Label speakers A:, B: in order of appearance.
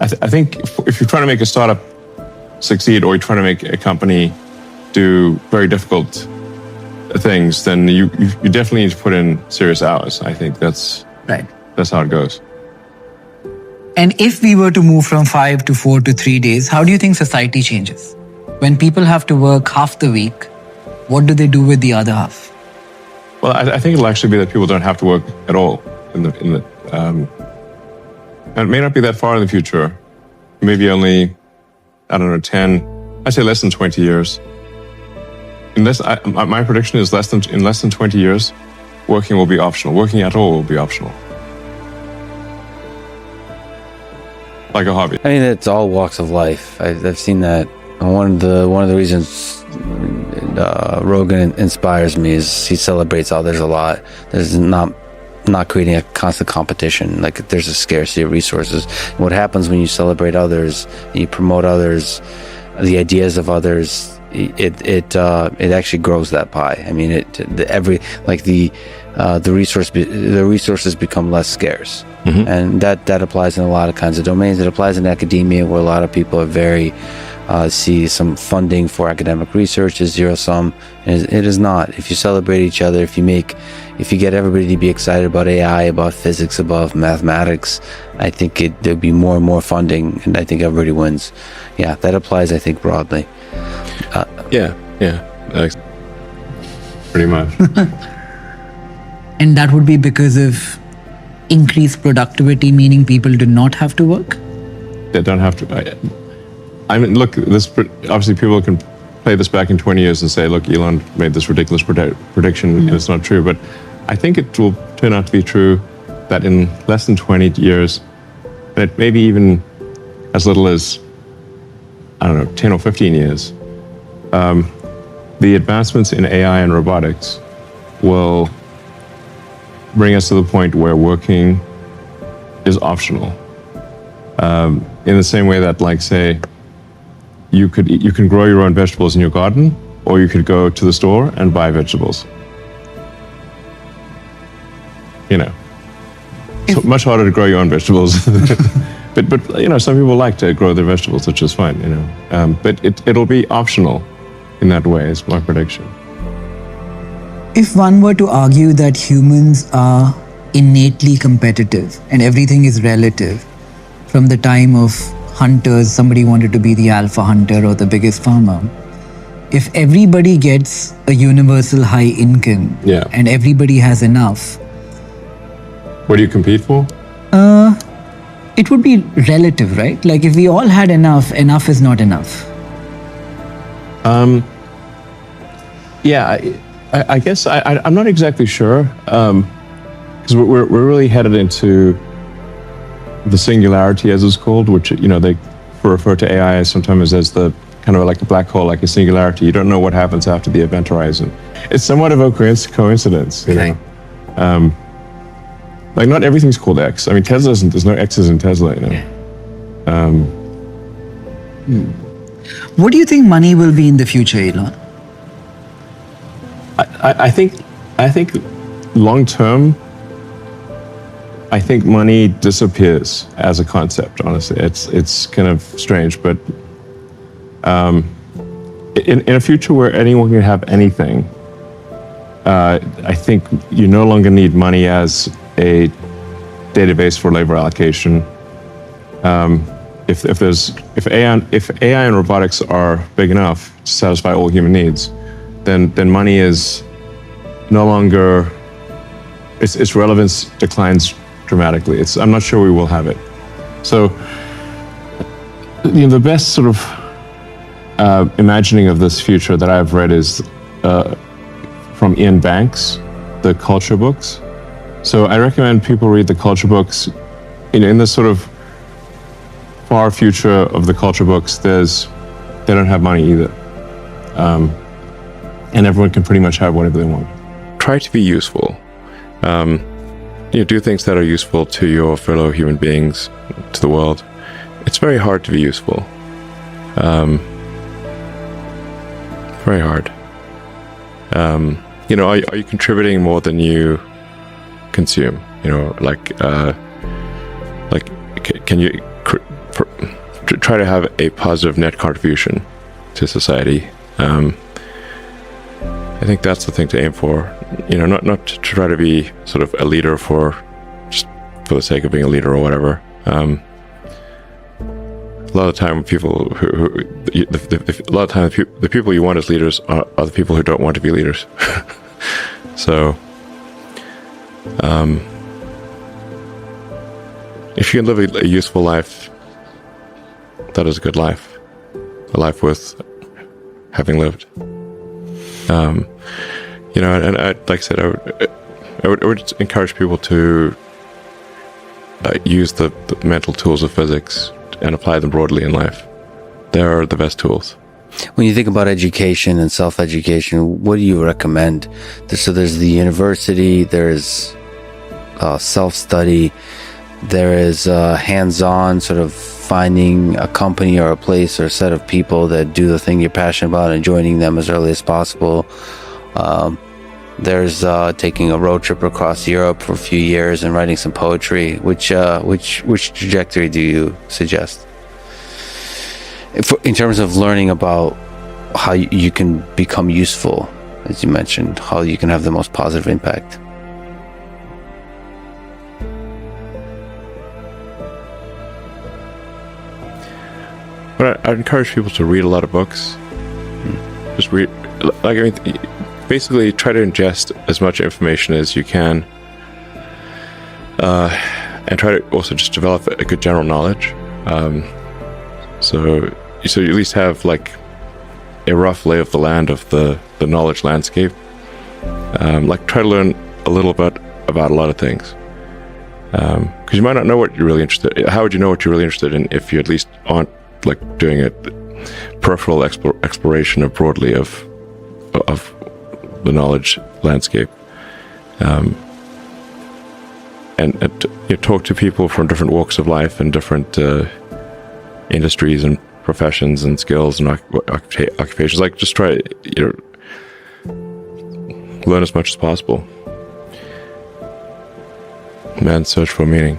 A: I think if you're trying to make a startup succeed, or you're trying to make a company do very difficult things, then you definitely need to put in serious hours. I think that's how it goes.
B: And if we were to move from 5 to 4 to 3 days, how do you think society changes? When people have to work half the week, what do they do with the other half?
A: Well, I think it'll actually be that people don't have to work at all. And it may not be that far in the future. Maybe only, I don't know, 10, I'd say less than 20 years. My prediction is in less than 20 years, working will be optional. Working at all will be optional. Like a hobby.
C: I mean, it's all walks of life. I've seen that. One of the reasons Rogan inspires me is he celebrates others a lot. There's not creating a constant competition. Like, there's a scarcity of resources. And what happens when you celebrate others, and you promote others, the ideas of others, it actually grows that pie. I mean, the resources become less scarce. Mm-hmm. And that applies in a lot of kinds of domains. It applies in academia, where a lot of people are very see some funding for academic research as zero sum. It is not. If you celebrate each other, if you get everybody to be excited about AI, about physics, about mathematics, I think there'll be more and more funding, and I think everybody wins. Yeah, that applies, I think, broadly.
A: Yeah, pretty much.
B: And that would be because of increased productivity, meaning people do not have to work?
A: They don't have to. I mean, look, obviously people can play this back in 20 years and say, look, Elon made this ridiculous prediction, and it's not true. But I think it will turn out to be true that in less than 20 years, and it maybe even as little as, I don't know, 10 or 15 years, the advancements in AI and robotics will bring us to the point where working is optional. In the same way that, like, say, you can grow your own vegetables in your garden, or you could go to the store and buy vegetables. You know, it's much harder to grow your own vegetables. but you know, some people like to grow their vegetables, which is fine. You know, but it'll be optional in that way. Is my prediction.
B: If one were to argue that humans are innately competitive and everything is relative, from the time of hunters, somebody wanted to be the alpha hunter or the biggest farmer. If everybody gets a universal high income and everybody has enough,
A: what do you compete for?
B: It would be relative, right? Like, if we all had enough is not enough.
A: Yeah, I guess I'm not exactly sure, because we're really headed into the singularity, as it's called, which, you know, they refer to AI sometimes as the kind of like a black hole, like a singularity. You don't know what happens after the event horizon. It's somewhat of a coincidence, you know. Like, not everything's called X. I mean, there's no X's in Tesla, you know.
B: What do you think money will be in the future, Elon?
A: I think long term, I think money disappears as a concept. Honestly, it's kind of strange, but in a future where anyone can have anything, I think you no longer need money as a database for labor allocation. If AI and robotics are big enough to satisfy all human needs, then money is no longer, its relevance declines dramatically. I'm not sure we will have it. So, you know, the best sort of imagining of this future that I've read is from Ian Banks, the culture books. So I recommend people read the culture books. In this sort of far future of the culture books, they don't have money either. And everyone can pretty much have whatever they want. Try to be useful. Do things that are useful to your fellow human beings, to the world. It's very hard to be useful. Very hard. You know, are you contributing more than you consume? You know, can you try to have a positive net contribution to society. I think that's the thing to aim for. Not to try to be sort of a leader for the sake of being a leader or whatever. A lot of the time, the people you want as leaders are the people who don't want to be leaders. So, if you can live a useful life, that is a good life, a life worth having lived. And like I said, I would encourage people to use the mental tools of physics and apply them broadly in life. They are the best tools.
C: When you think about education and self-education, what do you recommend? So there's the university, there's self-study, there is hands-on, sort of finding a company or a place or a set of people that do the thing you're passionate about and joining them as early as possible. There's taking a road trip across Europe for a few years and writing some poetry. Which trajectory do you suggest? In terms of learning about how you can become useful, as you mentioned, how you can have the most positive impact.
A: But I'd encourage people to read a lot of books. Just read, basically try to ingest as much information as you can, and try to also just develop a good general knowledge. So you at least have like a rough lay of the land of the knowledge landscape. Try to learn a little bit about a lot of things, because you might not know what you're really interested in. How would you know what you're really interested in if you at least aren't doing a peripheral exploration broadly of the knowledge landscape? And talk to people from different walks of life and different industries and professions and skills and occupations. Just try learn as much as possible. Man's search for meaning.